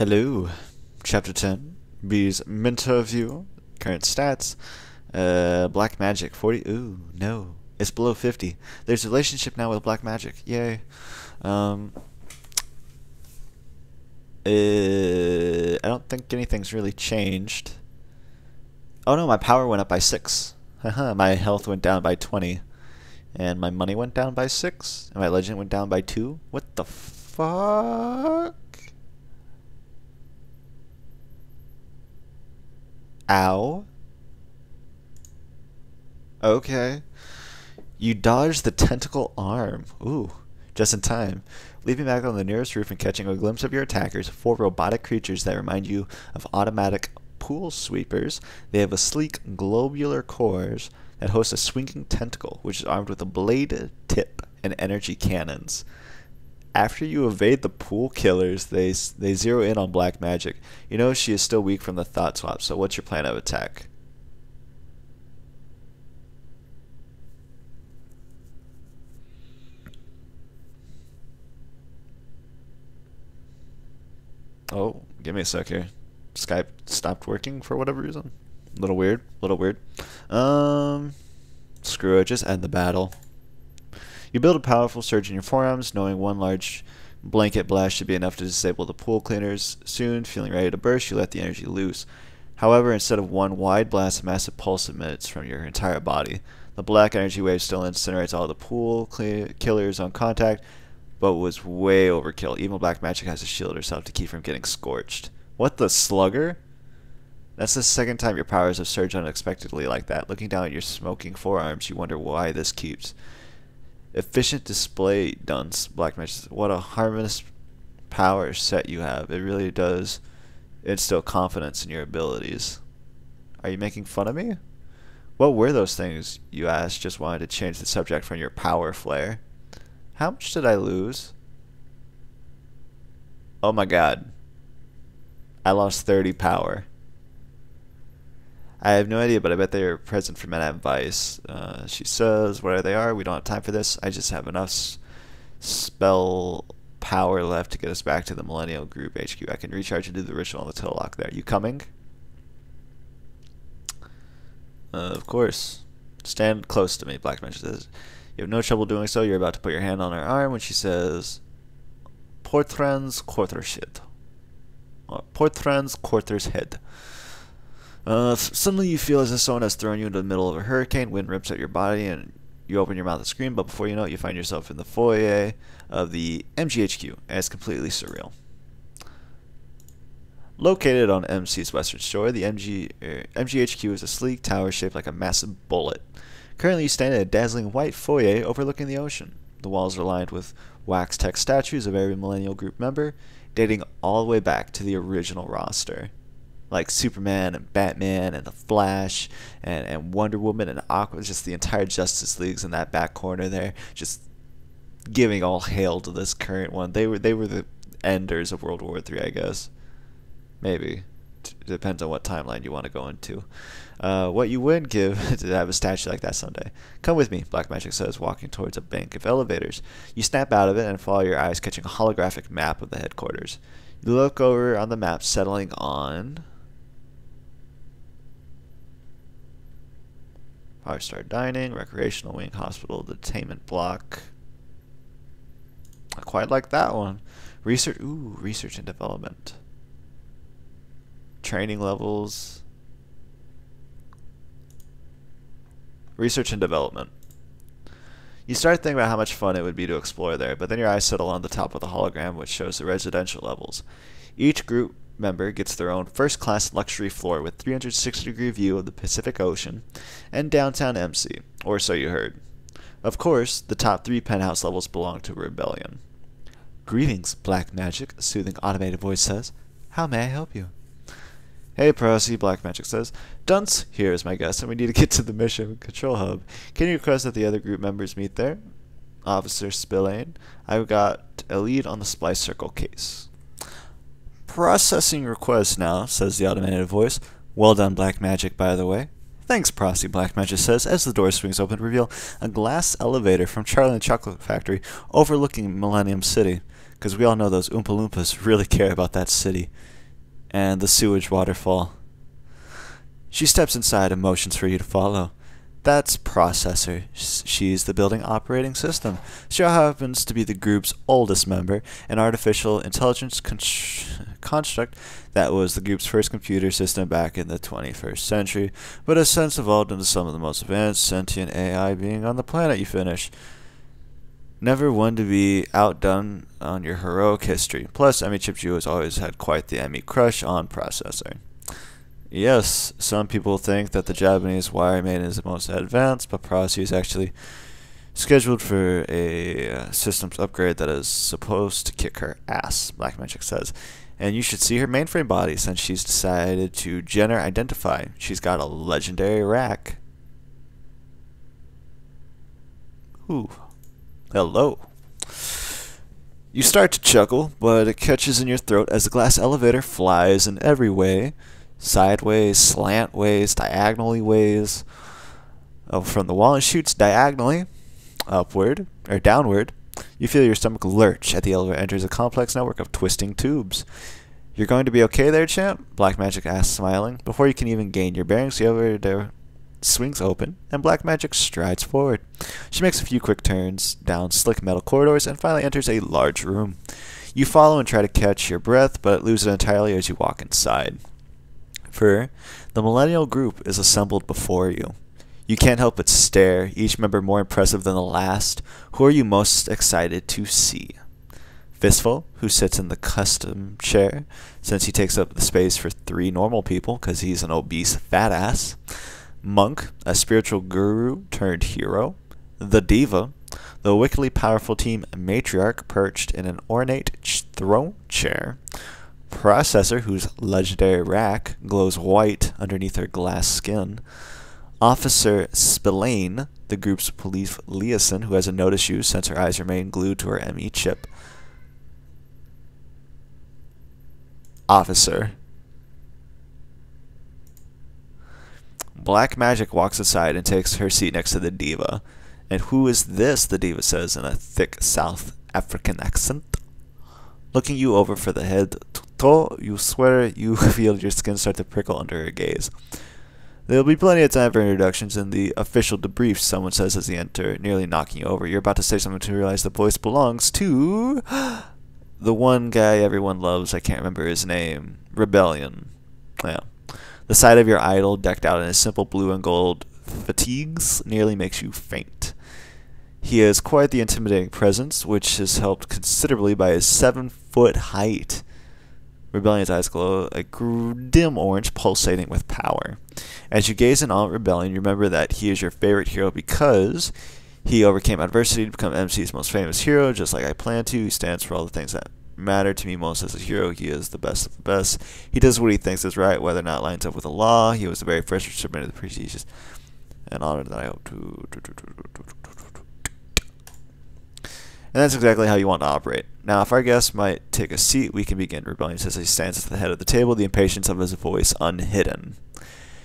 Hello, Chapter 10, B's Mentor View, current stats, Black Magic, 40, ooh, no, it's below 50. There's a relationship now with Black Magic, yay. I don't think anything's really changed. Oh no, my power went up by 6. Haha, my health went down by 20. And my money went down by 6. And my legend went down by 2. What the fuck? Ow. Okay. You dodged the tentacle arm. Ooh, just in time. Leaping back on the nearest roof and catching a glimpse of your attackers, 4 robotic creatures that remind you of automatic pool sweepers. They have a sleek globular cores that host a swinging tentacle, which is armed with a blade tip and energy cannons. After you evade the pool killers, they zero in on Black Magic. You know she is still weak from the thought swap, so what's your plan of attack? Oh, give me a sec here. Skype stopped working for whatever reason. Little weird, little weird. Screw it, just end the battle. You build a powerful surge in your forearms, knowing one large blanket blast should be enough to disable the pool cleaners. Soon, feeling ready to burst, you let the energy loose. However, instead of one wide blast, a massive pulse emits from your entire body. The black energy wave still incinerates all the pool killers on contact, but was way overkill. Even Black Magic has to shield herself to keep from getting scorched. What the slugger? That's the second time your powers have surged unexpectedly like that. Looking down at your smoking forearms, you wonder why this keeps. Efficient display dunce, Black Magic. What a harmonious power set you have. It really does instill confidence in your abilities. Are you making fun of me? What were those things, you asked, just wanted to change the subject from your power flare. How much did I lose? Oh my god. I lost 30 power. I have no idea, but I bet they are present for Meta Vice. She says, whatever they are, we don't have time for this. I just have enough spell power left to get us back to the Millennial Group HQ. I can recharge and do the ritual on the till lock there. You coming? Of course. Stand close to me, Black Magic says. You have no trouble doing so. You're about to put your hand on her arm when she says, Portran's quarter's head. Portran's quarter's head. Suddenly you feel as if someone has thrown you into the middle of a hurricane. Wind rips at your body and you open your mouth to scream, but before you know it, you find yourself in the foyer of the MGHQ, and it's completely surreal. Located on MC's western shore, the MGHQ is a sleek tower shaped like a massive bullet. Currently you stand in a dazzling white foyer overlooking the ocean. The walls are lined with wax-tech statues of every Millennial Group member, dating all the way back to the original roster. Like Superman and Batman and the Flash and Wonder Woman and Aqua, just the entire Justice League's in that back corner there, just giving all hail to this current one. They were the enders of World War III, I guess. Maybe. Depends on what timeline you want to go into. What you would give to have a statue like that someday. Come with me, Black Magic says, walking towards a bank of elevators. You snap out of it and follow your eyes, catching a holographic map of the headquarters. You look over on the map, settling on Power Star Dining, Recreational Wing, Hospital, Detainment Block. I quite like that one. Research and Development. Training levels. Research and Development. You start thinking about how much fun it would be to explore there, but then your eyes settle on the top of the hologram, which shows the residential levels. Each group member gets their own first-class luxury floor with 360-degree view of the Pacific Ocean and downtown MC, or so you heard. Of course, the top 3 penthouse levels belong to Rebellion. Greetings, Black Magic, a soothing automated voice says. How may I help you? Hey, Prodigy, Black Magic says. Dunce here is my guest, and we need to get to the mission control hub. Can you request that the other group members meet there? Officer Spillane, I've got a lead on the Splice Circle case. Processing request now, says the automated voice. Well done, Black Magic, by the way. Thanks, Prosy, Black Magic says, as the door swings open to reveal a glass elevator from Charlie and the Chocolate Factory overlooking Millennium City. because we all know those Oompa Loompas really care about that city and the sewage waterfall. She steps inside and motions for you to follow. That's Processor. She's the building operating system. She happens to be the group's oldest member, an artificial intelligence construct that was the group's first computer system back in the 21st century, but has since evolved into some of the most advanced sentient AI being on the planet you finish. Never one to be outdone on your heroic history. Plus, Emmy Chip Jew has always had quite the Emmy crush on Processor. Yes, some people think that the Japanese wire maiden is the most advanced, but Prodigy is actually scheduled for a systems upgrade that is supposed to kick her ass, Black Magic says. And you should see her mainframe body since she's decided to gender identify. She's got a legendary rack. Ooh. Hello. You start to chuckle, but it catches in your throat as the glass elevator flies in every way. Sideways, slantways, diagonally ways. From the wall it shoots diagonally, upward, or downward. You feel your stomach lurch as the elevator enters a complex network of twisting tubes. You're going to be okay there, champ? Black Magic asks, smiling. Before you can even gain your bearings, the elevator swings open, and Black Magic strides forward. She makes a few quick turns down slick metal corridors and finally enters a large room. You follow and try to catch your breath, but lose it entirely as you walk inside. For the Millennial Group is assembled before you. You can't help but stare, each member more impressive than the last. Who are you most excited to see? Fistful, who sits in the custom chair, since he takes up the space for 3 normal people, because he's an obese fat ass. Monk, a spiritual guru turned hero. The Diva, the wickedly powerful team matriarch perched in an ornate throne chair. Processor, whose legendary rack glows white underneath her glass skin. Officer Spillane, the group's police liaison, who hasn't noticed you since her eyes remain glued to her ME chip. Officer. Black Magic walks aside and takes her seat next to the Diva. And who is this? The Diva says in a thick South African accent. Looking you over for the head to toe, you swear you feel your skin start to prickle under her gaze. There'll be plenty of time for introductions in the official debrief, someone says as you enter, nearly knocking you over. You're about to say something to realize the voice belongs to the one guy everyone loves. I can't remember his name. Rebellion. Yeah. The sight of your idol decked out in his simple blue and gold fatigues nearly makes you faint. He has quite the intimidating presence, which is helped considerably by his 7-foot height. Rebellion's eyes glow a dim orange, pulsating with power. As you gaze in awe at Rebellion, you remember that he is your favorite hero because he overcame adversity to become MC's most famous hero, just like I planned to. He stands for all the things that matter to me most as a hero. He is the best of the best. He does what he thinks is right, whether or not it lines up with the law. He was the very first recipient of the prestigious and honor that I hope to. And that's exactly how you want to operate. Now, if our guest might take a seat, we can begin. Rebellion says as he stands at the head of the table, the impatience of his voice unhidden.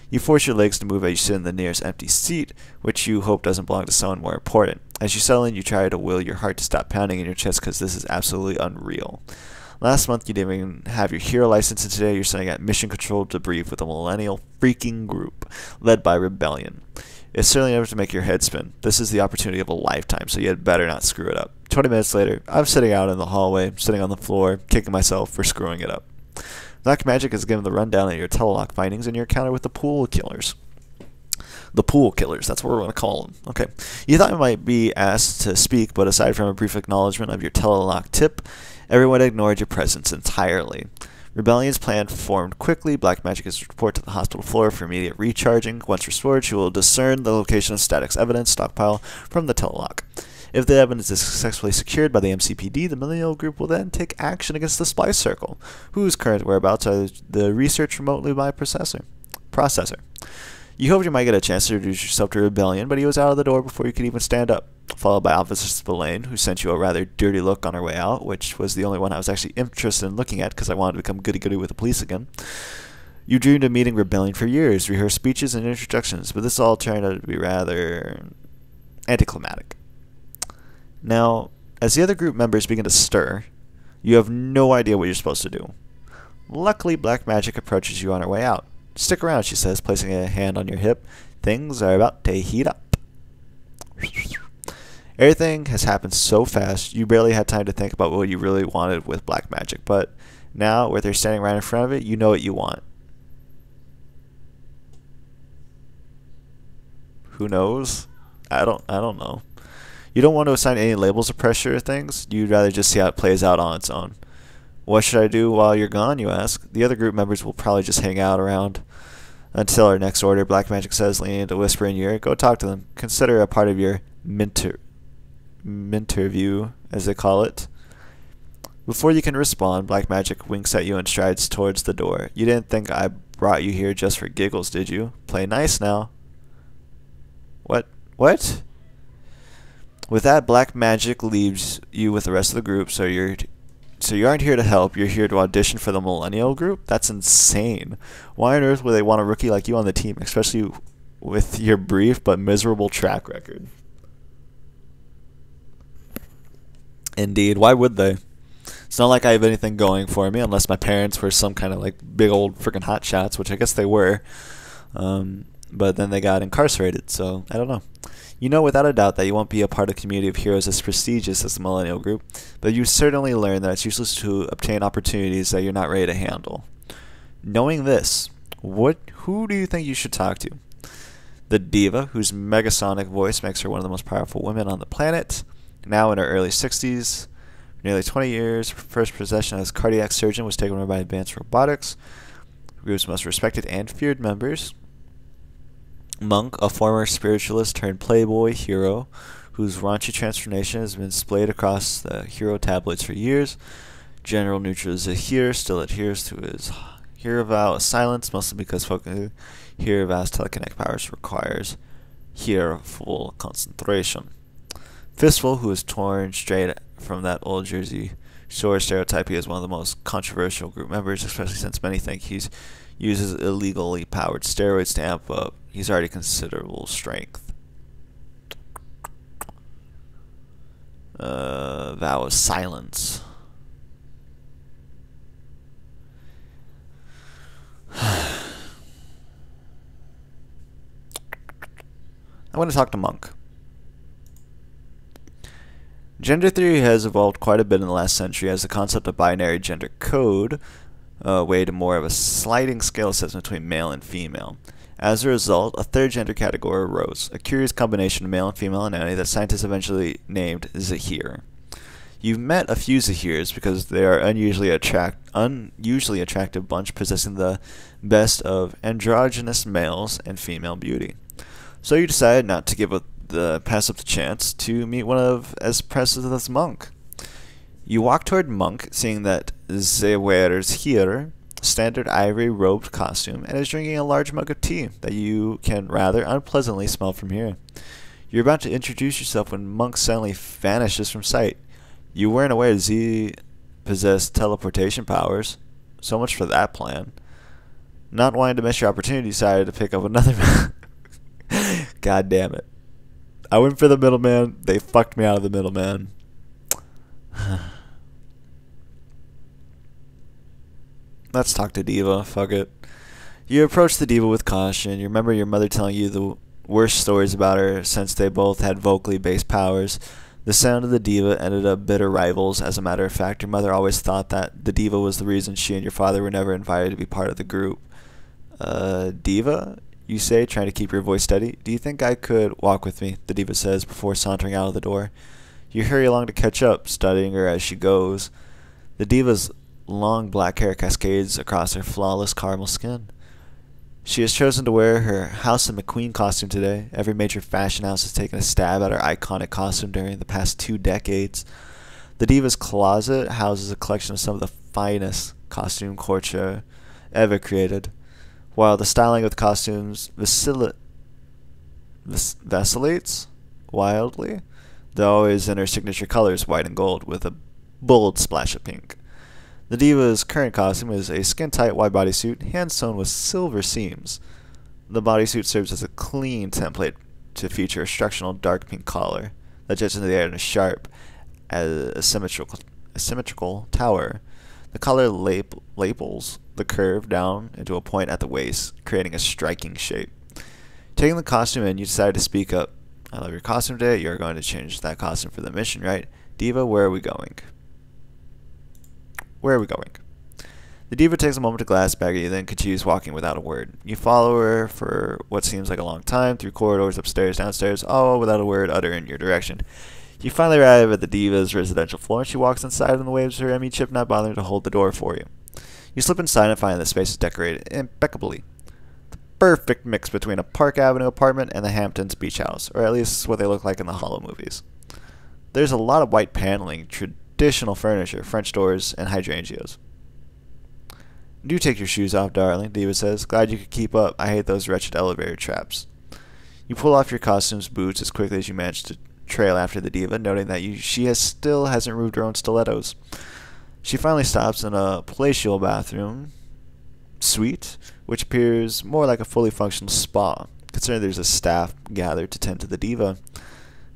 You force your legs to move as you sit in the nearest empty seat, which you hope doesn't belong to someone more important. As you settle in, you try to will your heart to stop pounding in your chest because this is absolutely unreal. Last month, you didn't even have your hero license, and today you're sitting at mission control debrief with a millennial freaking group led by Rebellion. It's certainly enough to make your head spin. This is the opportunity of a lifetime, so you had better not screw it up. 20 minutes later, I'm sitting out in the hallway, sitting on the floor, kicking myself for screwing it up. Black Magic has given the rundown on your telelock findings and your encounter with the pool killers. The pool killers, that's what we're going to call them. Okay. You thought you might be asked to speak, but aside from a brief acknowledgement of your telelock tip, everyone ignored your presence entirely. Rebellion's plan formed quickly. Black Magic is to report to the hospital floor for immediate recharging. Once restored, she will discern the location of statics evidence stockpile from the telelock. If the evidence is successfully secured by the MCPD, the Millennial Group will then take action against the Spy Circle, whose current whereabouts are the research remotely by processor. You hoped you might get a chance to introduce yourself to Rebellion, but he was out of the door before you could even stand up, followed by Officer Spillane, who sent you a rather dirty look on her way out, which was the only one I was actually interested in looking at because I wanted to become goody-goody with the police again. You dreamed of meeting Rebellion for years, rehearsed speeches and introductions, but this all turned out to be rather anticlimactic. Now, as the other group members begin to stir, You have no idea what you're supposed to do. Luckily, Black Magic approaches you on her way out. Stick around, she says, placing a hand on your hip. Things are about to heat up. Everything has happened so fast, you barely had time to think about what you really wanted with Black Magic, but now, with her standing right in front of it, you know what you want. Who knows? I don't know. You don't want to assign any labels of pressure or things. You'd rather just see how it plays out on its own. What should I do while you're gone, you ask? The other group members will probably just hang out around until our next order, Black Magic says, leaning into whisper in your ear. Go talk to them. Consider a part of your minterview, as they call it. Before you can respond, Black Magic winks at you and strides towards the door. You didn't think I brought you here just for giggles, did you? Play nice now. What? What? With that, Black Magic leaves you with the rest of the group, so you aren't here to help, you're here to audition for the Millennial group? That's insane. Why on earth would they want a rookie like you on the team, especially with your brief but miserable track record? Indeed, why would they? It's not like I have anything going for me, unless my parents were some kind of like big old freaking hotshots, which I guess they were. But then they got incarcerated, so I don't know. You know without a doubt that you won't be a part of a community of heroes as prestigious as the Millennial Group, but you certainly learn that it's useless to obtain opportunities that you're not ready to handle. Knowing this, who do you think you should talk to? The diva, whose megasonic voice makes her one of the most powerful women on the planet, now in her early 60s, for nearly 20 years, her first possession as cardiac surgeon was taken over by advanced robotics, the group's most respected and feared members. Monk, a former spiritualist turned playboy hero whose raunchy transformation has been displayed across the hero tabloids for years. General Neutral Zahir still adheres to his hero vow of silence, mostly because focusing hero vow's telekinetic powers requires full concentration. Fistful, who is torn straight from that old Jersey Shore stereotype, he is one of the most controversial group members, especially since many think he uses illegally powered steroids to amp up his already considerable strength. Vow of silence. I want to talk to Monk. Gender theory has evolved quite a bit in the last century as the concept of binary gender code weighed more of a sliding scale system between male and female. As a result, a third gender category arose, a curious combination of male and female identity that scientists eventually named Zahir. You've met a few Zahirs because they are unusually attractive bunch possessing the best of androgynous males and female beauty. So you decided not to pass up the chance to meet one of as impressive as Monk. You walk toward Monk, seeing that they wears here standard ivory robed costume and is drinking a large mug of tea that you can rather unpleasantly smell from here. You're about to introduce yourself when Monk suddenly vanishes from sight. You weren't aware Z possessed teleportation powers. So much for that plan. Not wanting to miss your opportunity, you decided to pick up another God damn it. I went for the middleman. They fucked me out of the middleman. Let's talk to Diva. Fuck it. You approach the Diva with caution. You remember your mother telling you the worst stories about her since they both had vocally based powers. The sound of the Diva ended up bitter rivals. As a matter of fact, your mother always thought that the Diva was the reason she and your father were never invited to be part of the group. Diva? You say, trying to keep your voice steady. Do you think I could walk with me? The Diva says before sauntering out of the door. You hurry along to catch up, studying her as she goes. The Diva's long black hair cascades across her flawless caramel skin. She has chosen to wear her House of McQueen costume today. Every major fashion house has taken a stab at her iconic costume during the past 2 decades. The Diva's closet houses a collection of some of the finest costume couture ever created, while the styling of the costumes vacillates wildly. They're always in her signature colors, white and gold, with a bold splash of pink. The Diva's current costume is a skin-tight white bodysuit, hand-sewn with silver seams. The bodysuit serves as a clean template to feature a structural dark pink collar that jets into the air in a sharp, asymmetrical a symmetrical tower. The color labels the curve down into a point at the waist, creating a striking shape. Taking the costume in, you decide to speak up. I love your costume today. You're going to change that costume for the mission, right? Diva, where are we going? Where are we going? The diva takes a moment to glass bag you, then continues walking without a word. You follow her for what seems like a long time, through corridors, upstairs, downstairs, all without a word uttered in your direction. You finally arrive at the diva's residential floor, and she walks inside and waves her ME chip, not bothering to hold the door for you. You slip inside and find the space is decorated impeccably. The perfect mix between a Park Avenue apartment and the Hamptons beach house, or at least what they look like in the Hollow movies. There's a lot of white paneling, traditional furniture, French doors, and hydrangeas. Do take your shoes off, darling, Diva says. Glad you could keep up. I hate those wretched elevator traps. You pull off your costume's boots as quickly as you manage to trail after the diva, noting that she still hasn't removed her own stilettos. She finally stops in a palatial bathroom suite, which appears more like a fully functional spa, considering there's a staff gathered to tend to the diva.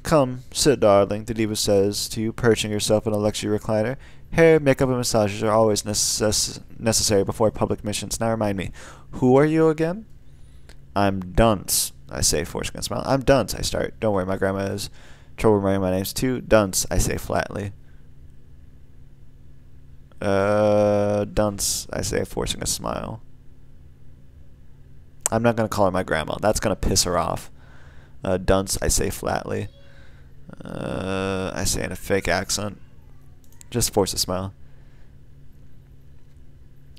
Come, sit, darling, the diva says to you, perching herself in a luxury recliner. Hair, makeup, and massages are always necessary before public missions. Now remind me, who are you again? I'm Dunce, I say, forcing a smile. I'm Dunce, I start. Don't worry, my grandma has trouble remembering my names too. Dunce, I say flatly. Dunce, I say, forcing a smile. I'm not going to call her my grandma. That's going to piss her off. Dunce, I say flatly. I say in a fake accent. Just force a smile.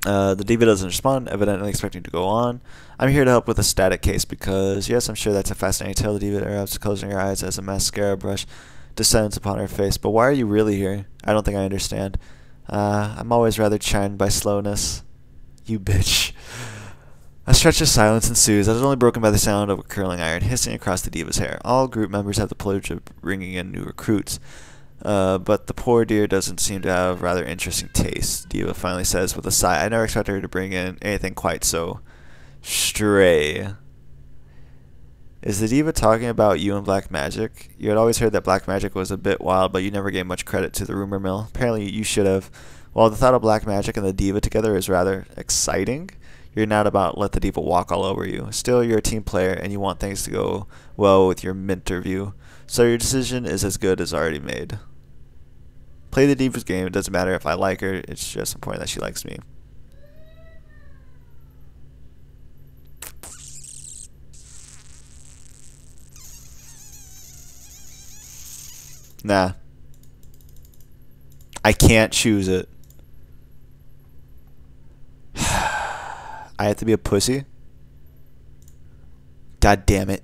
The diva doesn't respond, evidently expecting to go on. I'm here to help with a static case because, yes, I'm sure that's a fascinating tale. The diva interrupts, closing her eyes as a mascara brush descends upon her face. But why are you really here? I don't think I understand. I'm always rather charmed by slowness. You bitch. A stretch of silence ensues that is only broken by the sound of a curling iron hissing across the diva's hair. All group members have the pleasure of bringing in new recruits. But the poor dear doesn't seem to have rather interesting taste, Diva finally says with a sigh. I never expected her to bring in anything quite so stray. Is the diva talking about you and black magic? You had always heard that black magic was a bit wild, but you never gave much credit to the rumor mill. Apparently you should have. While the thought of black magic and the diva together is rather exciting, you're not about to let the diva walk all over you. Still, you're a team player, and you want things to go well with your interview, so your decision is as good as already made. Play the diva's game. It doesn't matter if I like her. It's just important that she likes me. Nah. I can't choose it. I have to be a pussy? God damn it.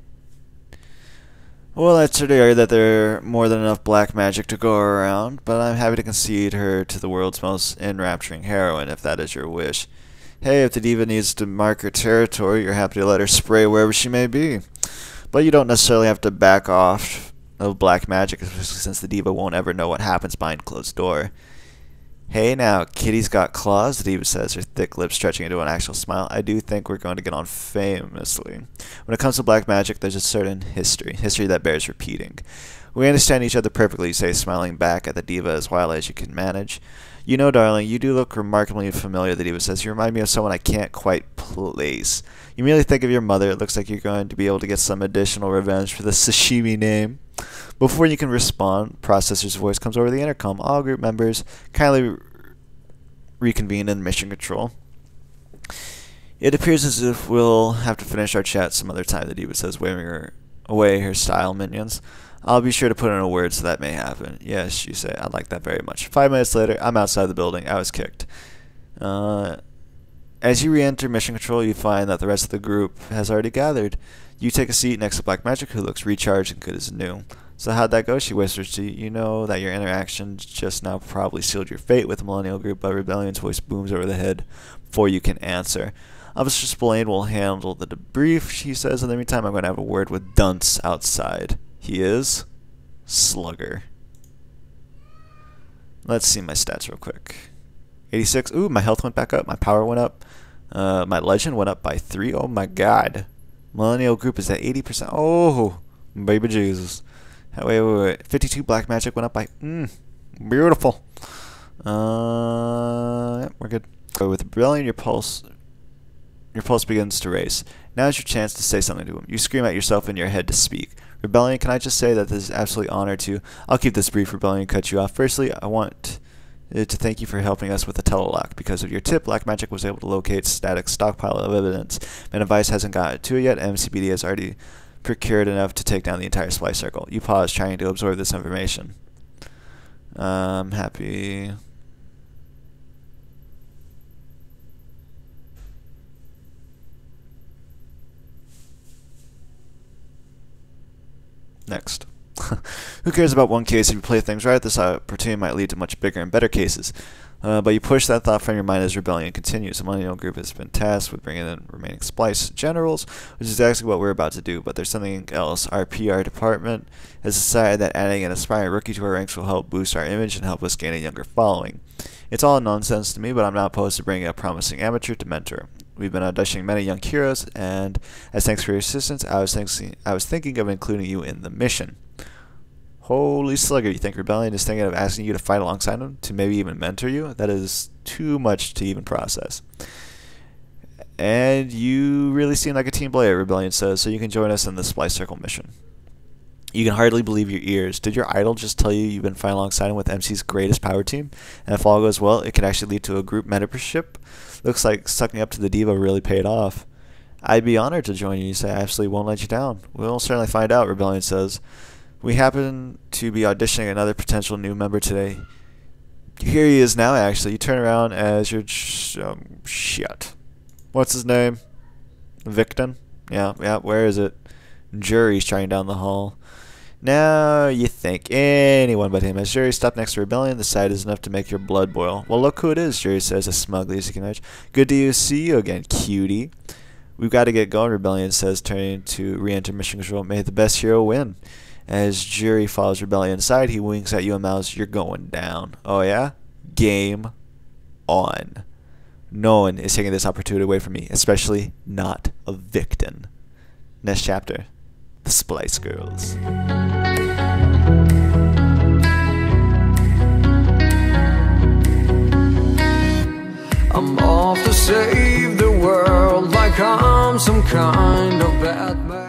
Well, I'd sort of argue that there are more than enough black magic to go around, but I'm happy to concede her to the world's most enrapturing heroine, if that is your wish. Hey, if the diva needs to mark her territory, you're happy to let her spray wherever she may be. But you don't necessarily have to back off of black magic, especially since the diva won't ever know what happens behind closed door. Hey now, Kitty's got claws, the diva says, her thick lips stretching into an actual smile. I do think we're going to get on famously. When it comes to black magic, there's a certain history that bears repeating. We understand each other perfectly, you say, smiling back at the diva as well as you can manage. You know, darling, you do look remarkably familiar, the diva says. You remind me of someone I can't quite place. You merely think of your mother. It looks like you're going to be able to get some additional revenge for the sashimi name. Before you can respond, Processor's voice comes over the intercom. All group members kindly reconvene in mission control. It appears as if we'll have to finish our chat some other time, the diva says, waving away her style minions. I'll be sure to put in a word so that may happen. Yes, you say. I'd like that very much. 5 minutes later, I'm outside the building. I was kicked. As you re-enter mission control, you find that the rest of the group has already gathered. You take a seat next to Black Magic, who looks recharged and good as new. So how'd that go? She whispers to you. You know that your interaction just now probably sealed your fate with the Millennial Group, but Rebellion's voice booms over the head before you can answer. Officer Spillane will handle the debrief, she says. In the meantime, I'm going to have a word with Dunce outside. He is Slugger. Let's see my stats real quick. 86. Ooh, my health went back up. My power went up. My legend went up by 3. Oh my god. Millennial Group is at 80%. Oh, baby Jesus. Wait. 52 black magic went up by... beautiful. Yep, we're good. So with Rebellion, your pulse begins to race. Now is your chance to say something to him. You scream at yourself in your head to speak. Rebellion, can I just say that this is absolutely honor to... I'll keep this brief, Rebellion, cut you off. Firstly, I want to thank you for helping us with the telelock. Because of your tip, Black Magic was able to locate static stockpile of evidence. My device hasn't gotten to it yet. MCBD has already procured enough to take down the entire splice circle. You pause, trying to absorb this information. Happy... Next. Who cares about one case? If you play things right, this opportunity might lead to much bigger and better cases. But you push that thought from your mind as Rebellion continues. The Millennial Group has been tasked with bringing in remaining splice generals, which is exactly what we're about to do. But there's something else. Our PR department has decided that adding an aspiring rookie to our ranks will help boost our image and help us gain a younger following. It's all nonsense to me, but I'm not opposed to bringing a promising amateur to mentor. We've been auditioning many young heroes, and as thanks for your assistance, I was thinking of including you in the mission. Holy slugger, you think Rebellion is thinking of asking you to fight alongside him, to maybe even mentor you? That is too much to even process. And you really seem like a team player, Rebellion says, so you can join us in the Splice Circle mission. You can hardly believe your ears. Did your idol just tell you you've been fighting alongside him with MC's greatest power team? And if all goes well, it could actually lead to a group mentorship? Looks like sucking up to the diva really paid off. I'd be honored to join you. You say I absolutely won't let you down. We'll certainly find out, Rebellion says. We happen to be auditioning another potential new member today. Here he is now, actually. You turn around as your... shit. What's his name? Victon? Yeah, where is it? Jury's trying down the hall. Now you think anyone but him. As Jury stopped next to Rebellion, the sight is enough to make your blood boil. Well, look who it is, Jury says as smugly as he can imagine. Good to see you again, cutie. We've got to get going, Rebellion says, turning to re-enter mission control. May the best hero win. As Jury follows Rebellion inside, he winks at you and mouths, "You're going down." Oh yeah? Game on. No one is taking this opportunity away from me, especially not a Victon. Next chapter. The Splice Girls. I'm off to save the world like I'm some kind of Batman.